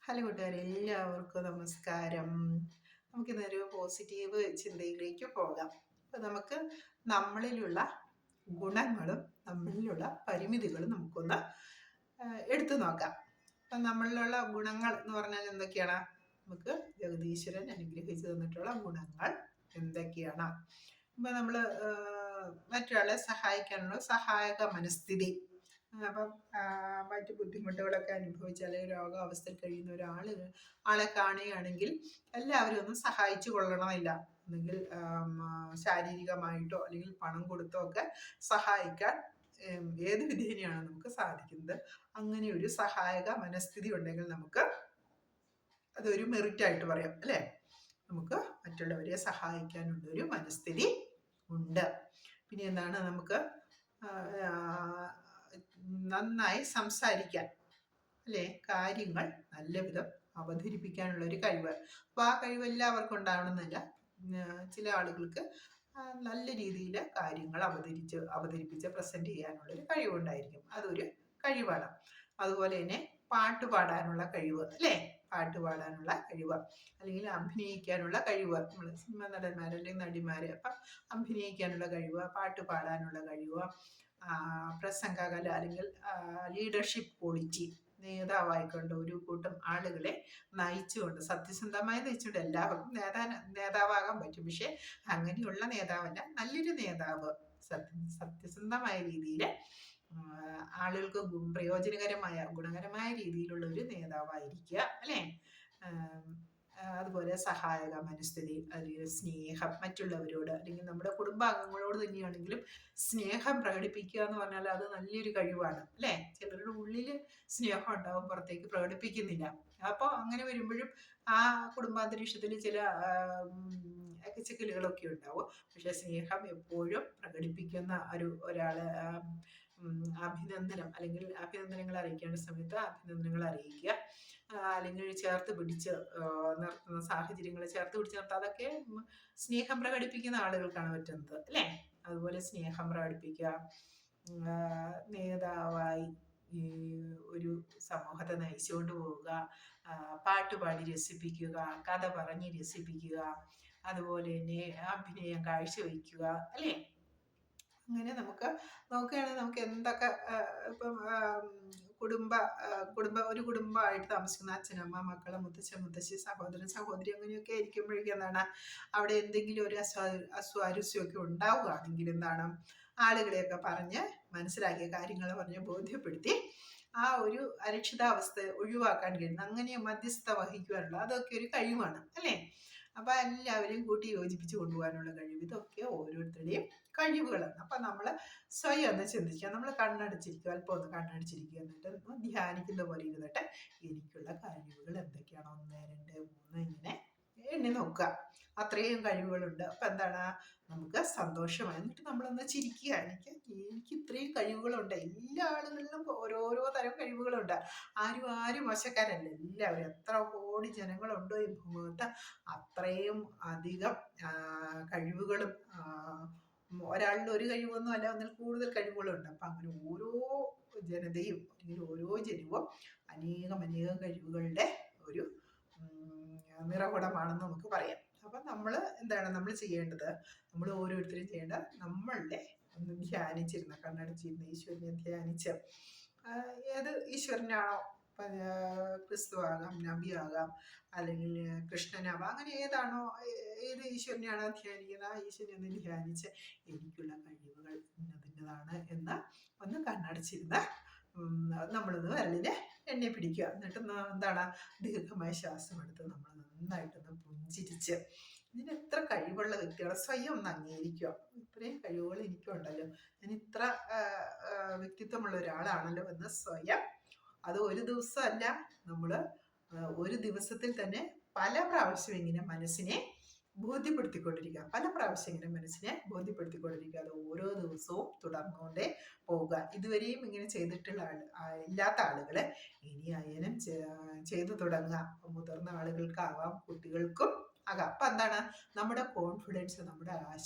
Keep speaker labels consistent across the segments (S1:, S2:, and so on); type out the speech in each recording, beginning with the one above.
S1: Hello കൂട്ടുകാരെ, എല്ലാവർക്കും നമസ്കാരം. നമുക്കിന്നൊരു പോസിറ്റീവ് ചിന്തയിലേക്ക് പോകാം. അപ്പം നമുക്ക് നമ്മളിലുള്ള ഗുണങ്ങളും നമ്മളിലുള്ള പരിമിതികളും നമുക്കൊന്ന് എടുത്തു നോക്കാം. അപ്പം നമ്മളിലുള്ള ഗുണങ്ങൾ എന്ന് പറഞ്ഞാൽ എന്തൊക്കെയാണ്? നമുക്ക് ജഗദീശ്വരൻ അനുഗ്രഹിച്ചു തന്നിട്ടുള്ള ഗുണങ്ങൾ എന്തൊക്കെയാണ്? ഇപ്പം നമ്മൾ മറ്റൊരാളെ സഹായിക്കാനുള്ള സഹായക മനസ്ഥിതി. അപ്പം മറ്റ് ബുദ്ധിമുട്ടുകളൊക്കെ അനുഭവിച്ച് അല്ലെങ്കിൽ രോഗാവസ്ഥയിൽ കഴിയുന്ന ആളെ കാണുകയാണെങ്കിൽ എല്ലാവരും ഒന്നും സഹായിച്ചു കൊള്ളണമെന്നില്ല. ഒന്നെങ്കിൽ ശാരീരികമായിട്ടോ അല്ലെങ്കിൽ പണം കൊടുത്തോ ഒക്കെ സഹായിക്കാൻ ഏത് വിധേനയാണ് നമുക്ക് സാധിക്കുന്നത്. അങ്ങനെ ഒരു സഹായക മനസ്ഥിതി ഉണ്ടെങ്കിൽ നമുക്ക് അതൊരു മെറിറ്റായിട്ട് പറയാം, അല്ലേ? നമുക്ക് മറ്റുള്ളവരെ സഹായിക്കാനുള്ളൊരു മനസ്ഥിതി ഉണ്ട്. പിന്നെ എന്താണ്, നമുക്ക് നന്നായി സംസാരിക്കാൻ, അല്ലേ? കാര്യങ്ങൾ നല്ല വിധം അവതരിപ്പിക്കാനുള്ള ഒരു കഴിവ്. അപ്പോൾ ആ കഴിവ് എല്ലാവർക്കും ഉണ്ടാവണമെന്നില്ല. ചില ആളുകൾക്ക് നല്ല രീതിയിൽ കാര്യങ്ങൾ അവതരിപ്പിച്ച് പ്രസന്റ് ചെയ്യാനുള്ളൊരു കഴിവുണ്ടായിരിക്കും. അതൊരു കഴിവാണ്. അതുപോലെ തന്നെ പാട്ട് പാടാനുള്ള കഴിവ്, അല്ലേ? പാട്ട് പാടാനുള്ള കഴിവ്, അല്ലെങ്കിൽ അഭിനയിക്കാനുള്ള കഴിവ്. നമ്മൾ സിനിമ നടന്മാർ അല്ലെങ്കിൽ നടിമാര് അപ്പം അഭിനയിക്കാനുള്ള കഴിവ്, പാട്ട് പാടാനുള്ള കഴിവ്, പ്രസംഗകല അല്ലെങ്കിൽ ലീഡർഷിപ്പ് ക്വാളിറ്റി, നേതാവായിക്കൊണ്ട് ഒരു കൂട്ടം ആളുകളെ നയിച്ചുകൊണ്ട്, സത്യസന്ധമായി നയിച്ചുകൊണ്ട് എല്ലാവർക്കും നേതാവാകാൻ പറ്റും. പക്ഷെ അങ്ങനെയുള്ള നേതാവല്ല, നല്ലൊരു നേതാവ് സത്യസന്ധമായ രീതിയിൽ ആളുകൾക്ക് പ്രയോജനകരമായ ഗുണകരമായ രീതിയിലുള്ള ഒരു നേതാവായിരിക്കുക, അല്ലേ? അതുപോലെ സഹായക മനസ്ഥിതി, അല്ലെങ്കിൽ സ്നേഹം മറ്റുള്ളവരോട്, അല്ലെങ്കിൽ നമ്മുടെ കുടുംബാംഗങ്ങളോട് തന്നെയാണെങ്കിലും സ്നേഹം പ്രകടിപ്പിക്കുക എന്ന് പറഞ്ഞാൽ അത് നല്ലൊരു കഴിവാണ്, അല്ലേ? ചിലരുടെ ഉള്ളിൽ സ്നേഹം ഉണ്ടാവും, പുറത്തേക്ക് പ്രകടിപ്പിക്കുന്നില്ല. അപ്പോൾ അങ്ങനെ വരുമ്പോഴും ആ കുടുംബാന്തരീക്ഷത്തിൽ ചില എക്കച്ചക്കലുകളൊക്കെ ഉണ്ടാവും. പക്ഷെ സ്നേഹം എപ്പോഴും പ്രകടിപ്പിക്കുന്ന ഒരാള് അഭിനന്ദനങ്ങൾ അറിയിക്കേണ്ട സമയത്ത് അഭിനന്ദനങ്ങൾ അറിയിക്കുക, അല്ലെങ്കിൽ ചേർത്ത് പിടിച്ച് നിർത്തുന്ന സാഹചര്യങ്ങൾ ചേർത്ത് പിടിച്ച് നിർത്തുക, അതൊക്കെ സ്നേഹം പ്രകടിപ്പിക്കുന്ന ആളുകൾക്കാണ് പറ്റുന്നത്, അല്ലേ? അതുപോലെ സ്നേഹം പ്രകടിപ്പിക്കുക, നേതാവായി ഒരു സമൂഹത്തെ നയിച്ചുകൊണ്ട് പോവുക, പാട്ടുപാടി രസിപ്പിക്കുക, കഥ പറഞ്ഞ് രസിപ്പിക്കുക, അതുപോലെ തന്നെ അഭിനയം കാഴ്ചവെക്കുക, അല്ലേ? അങ്ങനെ നമുക്ക് നോക്കുകയാണെങ്കിൽ നമുക്ക് എന്തൊക്കെ ഇപ്പം ഒരു കുടുംബമായിട്ട് താമസിക്കുന്ന അച്ഛനമ്മ, മക്കള്, മുത്തച്ഛൻ, മുത്തശ്ശി, സഹോദരൻ, സഹോദരി, അങ്ങനെയൊക്കെ ഇരിക്കുമ്പോഴേക്കും എന്താണ്, അവിടെ എന്തെങ്കിലും ഒരു അസ്വാരസ്യമൊക്കെ ഉണ്ടാവുകയാണെങ്കിൽ എന്താണ്, ആളുകളെയൊക്കെ പറഞ്ഞ് മനസ്സിലാക്കിയ കാര്യങ്ങൾ പറഞ്ഞ് ബോധ്യപ്പെടുത്തി ആ ഒരു അരക്ഷിതാവസ്ഥ ഒഴിവാക്കാൻ കഴിയുന്നു. അങ്ങനെ മധ്യസ്ഥത വഹിക്കുവാനുള്ള അതൊക്കെ ഒരു കഴിവാണ്, അല്ലേ? അപ്പൊ എല്ലാവരെയും കൂട്ടി യോജിപ്പിച്ച് കൊണ്ടുപോകാനുള്ള കഴിവ്, ഇതൊക്കെ ഓരോരുത്തരുടെയും കഴിവുകളാണ്. അപ്പൊ നമ്മൾ സ്വയം ഒന്ന് ചിന്തിക്കുക, നമ്മൾ കണ്ണടച്ചിരിക്കുക, അല്പം ഒന്ന് കണ്ണടച്ചിരിക്കുക, എന്നിട്ട് ധ്യാനിക്കുന്ന പോലെ ഇരുന്നിട്ട് എനിക്കുള്ള കഴിവുകൾ എന്തൊക്കെയാണ്, 1, 2, 3 ഇങ്ങനെ എണ്ണി നോക്കുക. അത്രയും കഴിവുകളുണ്ട്. അപ്പൊ എന്താണ്, നമുക്ക് സന്തോഷമായി. എന്നിട്ട് നമ്മളൊന്ന് ചിരിക്കുക. എനിക്ക് ഇത്രയും കഴിവുകളുണ്ട്. എല്ലാ ആളുകളിലും ഓരോരോ തരം കഴിവുകളുണ്ട്. ആരും മോശക്കാരല്ല. എല്ലാവരും, എത്ര കോടി ജനങ്ങളുണ്ടോ ഈ ഭൂമുഖത്ത്, അത്രയും അധികം കഴിവുകളും ഒരാളുടെ ഒരു കഴിവൊന്നും അല്ല, ഒന്നിൽ കൂടുതൽ കഴിവുകളുണ്ട്. അപ്പം അങ്ങനെ ഓരോ ജനതയും അല്ലെങ്കിൽ ഓരോ ജനവും അനേകം കഴിവുകളുടെ ഒരു നിറകുടമാണെന്ന് നമുക്ക് പറയാം. അപ്പം നമ്മൾ ചെയ്യേണ്ടത്, നമ്മൾ ഓരോരുത്തരും ചെയ്യേണ്ടത്, നമ്മളുടെ ഒന്ന് ധ്യാനിച്ചിരുന്ന, കണ്ണടച്ചിരുന്ന ഈശ്വരനെ ധ്യാനിച്ച്, ഏത് ഈശ്വരനാണോ, ക്രിസ്തു ആകാം, നബി ആകാം, അല്ലെങ്കിൽ കൃഷ്ണനാവാം, അങ്ങനെ ഏത് ഈശ്വരനെയാണോ ധ്യാനിക്കുന്നത് ആ ഈശ്വരനെ ഒന്ന് ധ്യാനിച്ച് എനിക്കുള്ള കഴിവുകൾ ഇന്നതാണ് എന്ന് ഒന്ന് കണ്ണടച്ചിരുന്ന് നമ്മളൊന്ന് വിരലിനെ എണ്ണി പിടിക്കുക. എന്നിട്ട് എന്താണ്, ദീർഘമായ ശ്വാസം എടുത്ത് നമ്മൾ നന്നായിട്ടൊന്ന് പുഞ്ചിരിച്ച്, ഇതിന് എത്ര കഴിവുള്ള വ്യക്തികളെ സ്വയം ഒന്ന് അംഗീകരിക്കുക. ഇത്രയും കഴിവുകൾ എനിക്കുണ്ടല്ലോ, ഞാൻ ഇത്ര വ്യക്തിത്വമുള്ള ഒരാളാണല്ലോ എന്ന് സ്വയം, അത് ഒരു ദിവസമല്ല, നമ്മൾ ഒരു ദിവസത്തിൽ തന്നെ പല പ്രാവശ്യം ഇങ്ങനെ മനസ്സിനെ ബോധ്യപ്പെടുത്തിക്കൊണ്ടിരിക്കുക, അത് ഓരോ ദിവസവും തുടർന്നുകൊണ്ടേ പോവുക. ഇതുവരെയും ഇങ്ങനെ ചെയ്തിട്ടുള്ള ഇല്ലാത്ത ആളുകളെ ഇനി അയനം ചെയ്തു തുടങ്ങുക. മുതിർന്ന ആളുകൾക്കാവാം, കുട്ടികൾക്കും ആകാം. അപ്പം എന്താണ്, നമ്മുടെ കോൺഫിഡൻസ്, നമ്മുടെ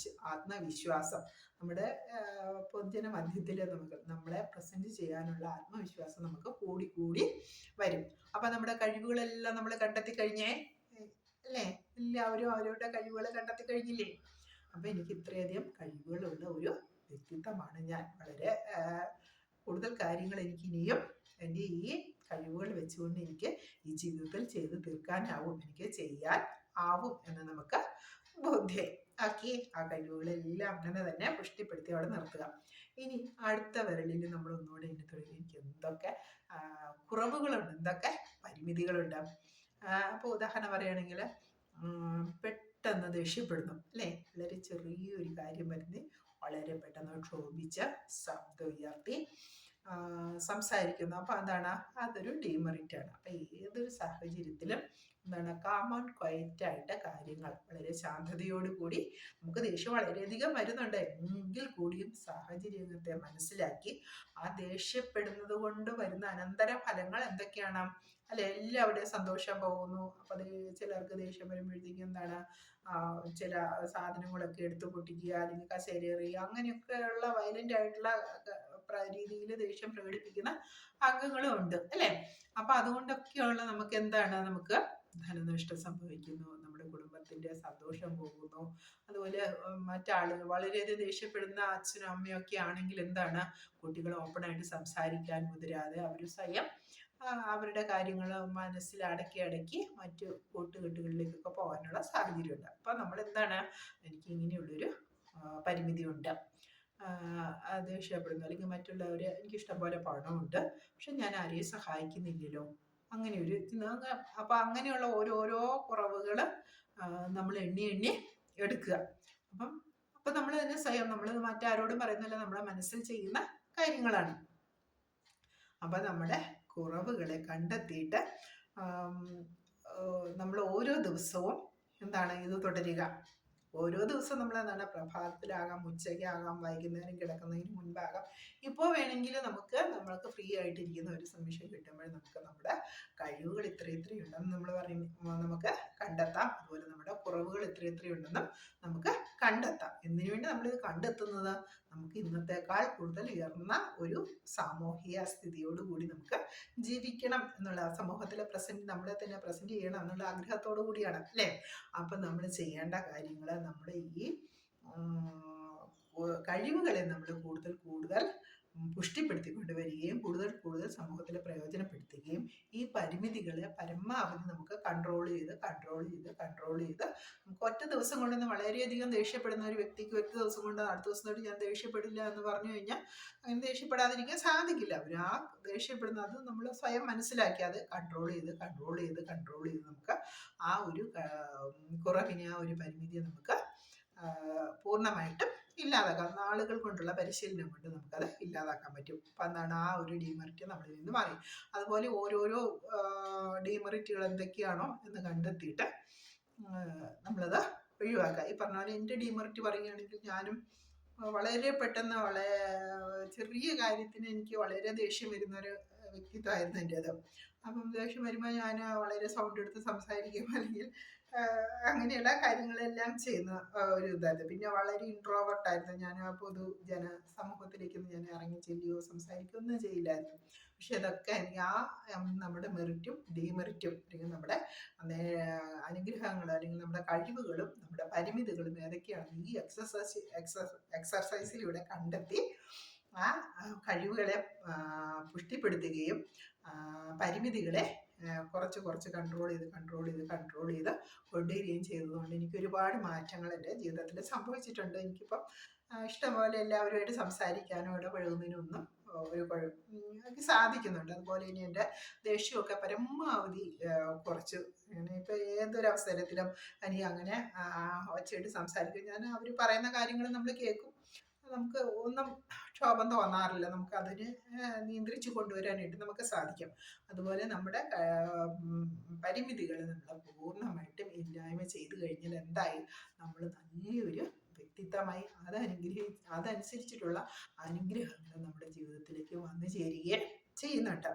S1: ആത്മവിശ്വാസം, നമ്മുടെ പൊതുജന മധ്യത്തിൽ നമ്മളെ പ്രസന്റ് ചെയ്യാനുള്ള ആത്മവിശ്വാസം നമുക്ക് കൂടി വരും. അപ്പൊ നമ്മുടെ കഴിവുകളെല്ലാം നമ്മൾ കണ്ടെത്തി കഴിഞ്ഞേ അല്ലേ? എല്ലാവരും അവരുടെ കഴിവുകൾ കണ്ടെത്തി കഴിഞ്ഞില്ലേ? അപ്പൊ എനിക്ക് ഇത്രയധികം കഴിവുകളുള്ള ഒരു വ്യക്തിത്വമാണ് ഞാൻ. വളരെ കൂടുതൽ കാര്യങ്ങൾ എനിക്ക് ഇനിയും എൻ്റെ ഈ കഴിവുകൾ വെച്ചുകൊണ്ട് എനിക്ക് ഈ ജീവിതത്തിൽ ചെയ്തു തീർക്കാനാവും, എനിക്ക് ചെയ്യാൻ ആവും എന്ന് നമുക്ക് ബോധ്യമാക്കി ആ കഴിവുകളെല്ലാം അങ്ങനെ തന്നെ പുഷ്ടിപ്പെടുത്തി അവിടെ നിർത്തുക. ഇനി അടുത്ത വിരലിൽ നമ്മൾ ഒന്നുകൂടെ എന്നെ തുടങ്ങി എനിക്ക് എന്തൊക്കെ കുറവുകളുണ്ട്, എന്തൊക്കെ പരിമിതികളുണ്ട്. അപ്പോൾ ഉദാഹരണം പറയുകയാണെങ്കിൽ പെട്ടെന്ന് ദേഷ്യപ്പെടുന്നു അല്ലേ? വളരെ ചെറിയൊരു കാര്യം വരുന്നേ വളരെ പെട്ടെന്ന് ക്ഷോഭിച്ച് ശബ്ദം ഉയർത്തി സംസാരിക്കുന്നു. അപ്പൊ എന്താണ്? അതൊരു ഡീമെറിറ്റ് ആണ്. അപ്പൊ ഏതൊരു സാഹചര്യത്തിലും എന്താണ്? കാം ആൻഡ് ക്വയറ്റ് ആയിട്ട് കാര്യങ്ങൾ വളരെ ശാന്തതയോടുകൂടി, നമുക്ക് ദേഷ്യം വളരെയധികം വരുന്നുണ്ട് എങ്കിൽ കൂടിയും സാഹചര്യത്തെ മനസ്സിലാക്കി ആ ദേഷ്യപ്പെടുന്നത് കൊണ്ട് വരുന്ന അനന്തര ഫലങ്ങൾ എന്തൊക്കെയാണ് അല്ലെ? എല്ലാവരുടെയും സന്തോഷം പോകുന്നു. അപ്പൊ അത് ചിലർക്ക് ദേഷ്യം വരുമ്പോഴത്തേക്കും എന്താണ്? ചില സാധനങ്ങളൊക്കെ എടുത്തു പൊട്ടിക്കുക, അല്ലെങ്കിൽ കസേര എറിയുക, അങ്ങനെയൊക്കെയുള്ള വയലന്റ് ആയിട്ടുള്ള രീതിയിൽ ദേഷ്യം പ്രകടിപ്പിക്കുന്ന അംഗങ്ങളും ഉണ്ട് അല്ലെ? അപ്പൊ അതുകൊണ്ടൊക്കെയുള്ള നമുക്ക് എന്താണ്? നമുക്ക് ധനനഷ്ടം സംഭവിക്കുന്നു, നമ്മുടെ കുടുംബത്തിന്റെ സന്തോഷം പോകുന്നു. അതുപോലെ മറ്റാളുകൾ വളരെയധികം ദേഷ്യപ്പെടുന്ന അച്ഛനും അമ്മയും ഒക്കെ ആണെങ്കിൽ എന്താണ്? കുട്ടികൾ ഓപ്പണായിട്ട് സംസാരിക്കാൻ മുതിരാതെ അവർ സ്വയം അവരുടെ കാര്യങ്ങൾ മനസ്സിൽ അടക്കി മറ്റു കൂട്ടുകെട്ടുകളിലേക്കൊക്കെ പോകാനുള്ള സാഹചര്യമുണ്ട്. അപ്പൊ നമ്മൾ എന്താണ്? എനിക്ക് ഇങ്ങനെയുള്ളൊരു പരിമിതി ഉണ്ട്, ദേഷ്യപ്പെടുന്നു, അല്ലെങ്കിൽ മറ്റുള്ളവർ എനിക്ക് ഇഷ്ടംപോലെ പണമുണ്ട് പക്ഷെ ഞാൻ ആരെയും സഹായിക്കുന്നില്ലല്ലോ, അങ്ങനെ ഒരു അപ്പൊ അങ്ങനെയുള്ള ഓരോരോ കുറവുകൾ നമ്മൾ എണ്ണി എടുക്കുക. അപ്പൊ നമ്മൾ തന്നെ സ്വയം, നമ്മൾ മറ്റാരോടും പറയുന്നില്ല, നമ്മളെ മനസ്സിൽ ചെയ്യുന്ന കാര്യങ്ങളാണ്. അപ്പൊ നമ്മുടെ കുറവുകളെ കണ്ടെത്തിയിട്ട് നമ്മൾ ഓരോ ദിവസവും എന്താണ്? ഇത് തുടരുക. ഓരോ ദിവസവും നമ്മൾ എന്താണ്? പ്രഭാതത്തിലാകാം, ഉച്ചയ്ക്കാകാം, വൈകുന്നേരം കിടക്കുന്നതിന് മുൻപാകാം, ഇപ്പോൾ വേണമെങ്കിൽ നമ്മൾക്ക് ഫ്രീ ആയിട്ടിരിക്കുന്ന ഒരു നിമിഷം കിട്ടുമ്പോൾ നമുക്ക് നമ്മുടെ കഴിവുകൾ ഇത്രയുണ്ടെന്ന് നമ്മൾ നമുക്ക് കണ്ടെത്താം. അതുപോലെ നമ്മുടെ കുറവുകൾ ഇത്രയുണ്ടെന്നും നമുക്ക് കണ്ടെത്താം. എന്തിനു വേണ്ടി നമ്മളിത് കണ്ടെത്തുന്നത്? നമുക്ക് ഇന്നത്തെക്കാൾ കൂടുതൽ ഉയർന്ന ഒരു സാമൂഹിക സ്ഥിതിയോടുകൂടി നമുക്ക് ജീവിക്കണം എന്നുള്ള, സമൂഹത്തിലെ നമ്മളെ തന്നെ പ്രസന്റ് ചെയ്യണം എന്നുള്ള ആഗ്രഹത്തോടു കൂടിയാണ് അല്ലേ? അപ്പൊ നമ്മൾ ചെയ്യേണ്ട കാര്യങ്ങൾ, നമ്മുടെ ഈ കഴിവുകളെ നമ്മൾ കൂടുതൽ പുഷ്ടിപ്പെടുത്തിക്കൊണ്ട് വരികയും കൂടുതൽ സമൂഹത്തിൽ പ്രയോജനപ്പെടുത്തുകയും ഈ പരിമിതികളെ പരമാവധി നമുക്ക് കൺട്രോൾ ചെയ്ത് നമുക്ക് ഒറ്റ ദിവസം കൊണ്ടൊന്നും, വളരെയധികം ദേഷ്യപ്പെടുന്ന ഒരു വ്യക്തിക്ക് ഒറ്റ ദിവസം കൊണ്ട് അടുത്ത ദിവസം തൊട്ട് ഞാൻ ദേഷ്യപ്പെടില്ല എന്ന് പറഞ്ഞു കഴിഞ്ഞാൽ അങ്ങനെ ദേഷ്യപ്പെടാതിരിക്കാൻ സാധിക്കില്ല. അവർ ആ ദേഷ്യപ്പെടുന്ന അത് നമ്മൾ സ്വയം മനസ്സിലാക്കി അത് കൺട്രോൾ ചെയ്ത് നമുക്ക് ആ ഒരു കുറവിനെ, ആ ഒരു പരിമിതിയെ നമുക്ക് പൂർണ്ണമായിട്ടും ഇല്ലാതാക്കാം. നാളുകൾ കൊണ്ടുള്ള പരിശീലനം കൊണ്ട് നമുക്കത് ഇല്ലാതാക്കാൻ പറ്റും. അപ്പൊ എന്താണ്? ആ ഒരു ഡീമെറിറ്റ് നമ്മളിൽ നിന്ന് മാറി. അതുപോലെ ഓരോരോ ഡീമെറിറ്റുകൾ എന്തൊക്കെയാണോ എന്ന് കണ്ടെത്തിയിട്ട് നമ്മളത് ഒഴിവാക്കുക. ഈ പറഞ്ഞ പോലെ എൻ്റെ ഡീമെറിറ്റ് പറയുകയാണെങ്കിൽ, ഞാനും വളരെ പെട്ടെന്ന് വളരെ ചെറിയ കാര്യത്തിന് എനിക്ക് വളരെ ദേഷ്യം വരുന്നൊരു വ്യക്തിത്വമായിരുന്നു എൻ്റേത്. അപ്പം ദേഷ്യം വരുമ്പോൾ ഞാൻ വളരെ സൗണ്ട് എടുത്ത് സംസാരിക്കും, അല്ലെങ്കിൽ അങ്ങനെയുള്ള കാര്യങ്ങളെല്ലാം ചെയ്യുന്ന ഒരു ഇതായിരുന്നു. പിന്നെ വളരെ ഇൻട്രോവേർട്ടായിരുന്നു ഞാൻ. സമൂഹത്തിലേക്കൊന്നും ഞാൻ ഇറങ്ങി ചെല്ലുകയോ സംസാരിക്കുകയോ ഒന്നും ചെയ്യില്ലായിരുന്നു. പക്ഷെ അതൊക്കെ എനിക്ക് നമ്മുടെ മെറിറ്റും ഡീമെറിറ്റും, അല്ലെങ്കിൽ നമ്മുടെ അനുഗ്രഹങ്ങൾ, അല്ലെങ്കിൽ നമ്മുടെ കഴിവുകളും നമ്മുടെ പരിമിതികളും ഏതൊക്കെയാണെന്ന് ഈ എക്സർസൈസിലൂടെ കണ്ടെത്തി ആ കഴിവുകളെ പുഷ്ടിപ്പെടുത്തുകയും പരിമിതികളെ കുറച്ച് കൺട്രോൾ ചെയ്ത് കൊണ്ടുവരികയും ചെയ്തതുകൊണ്ട് എനിക്ക് ഒരുപാട് മാറ്റങ്ങൾ എൻ്റെ ജീവിതത്തിൽ സംഭവിച്ചിട്ടുണ്ട്. എനിക്കിപ്പം ഇഷ്ടംപോലെ എല്ലാവരുമായിട്ട് സംസാരിക്കാനോ ഇടപഴകുന്നതിനൊന്നും എനിക്ക് സാധിക്കുന്നുണ്ട്. അതുപോലെ ഇനി എൻ്റെ ദേഷ്യമൊക്കെ പരമാവധി കുറച്ച്, ഇപ്പൊ ഏതൊരു അവസരത്തിലും ഇനി അങ്ങനെ ഒച്ചയിട്ട് സംസാരിക്കും. ഞാൻ അവർ പറയുന്ന കാര്യങ്ങൾ നമ്മൾ കേൾക്കും, നമുക്ക് ഒന്നും ക്ഷോഭം തോന്നാറില്ല, നമുക്ക് അതിനെ നിയന്ത്രിച്ചു കൊണ്ടുവരാനായിട്ട് നമുക്ക് സാധിക്കും. അതുപോലെ നമ്മുടെ പരിമിതികൾ നമ്മൾ പൂർണ്ണമായിട്ടും ഇല്ലായ്മ ചെയ്തു കഴിഞ്ഞാൽ എന്തായി? നമ്മൾ നല്ലൊരു വ്യക്തിത്വമായി അതനുസരിച്ചിട്ടുള്ള അനുഗ്രഹങ്ങൾ നമ്മുടെ ജീവിതത്തിലേക്ക് വന്നു ചേരുകയും ചെയ്യുന്നുണ്ട്.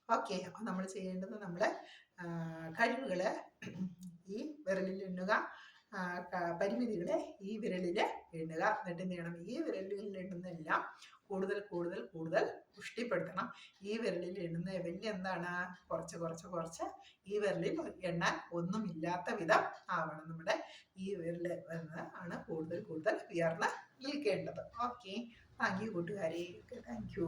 S1: ഓക്കെ, അപ്പൊ നമ്മൾ ചെയ്യേണ്ടത് നമ്മുടെ കഴിവുകളെ ഈ വിരലിൽ എണ്ണുക, പരിമിതികളെ ഈ വിരലിൽ എണ്ണുക. എന്നിട്ട് എന്ത് ചെയ്യണം? ഈ വിരലുകളിൽ എണ്ണുന്നതെല്ലാം കൂടുതൽ കൂടുതൽ കൂടുതൽ പുഷ്ടിപ്പെടുത്തണം. ഈ വിരലിൽ എണ്ണുന്ന വലിയ എന്താണ് കുറച്ച് കുറച്ച് കുറച്ച് ഈ വിരലിൽ എണ്ണാൻ ഒന്നുമില്ലാത്ത വിധം ആവണം നമ്മുടെ ഈ വിരല് ആണ് കൂടുതൽ കൂടുതൽ ഉയർന്ന് നിൽക്കേണ്ടത്. ഓക്കെ, താങ്ക് യു കൂട്ടുകാരെ. Thank you.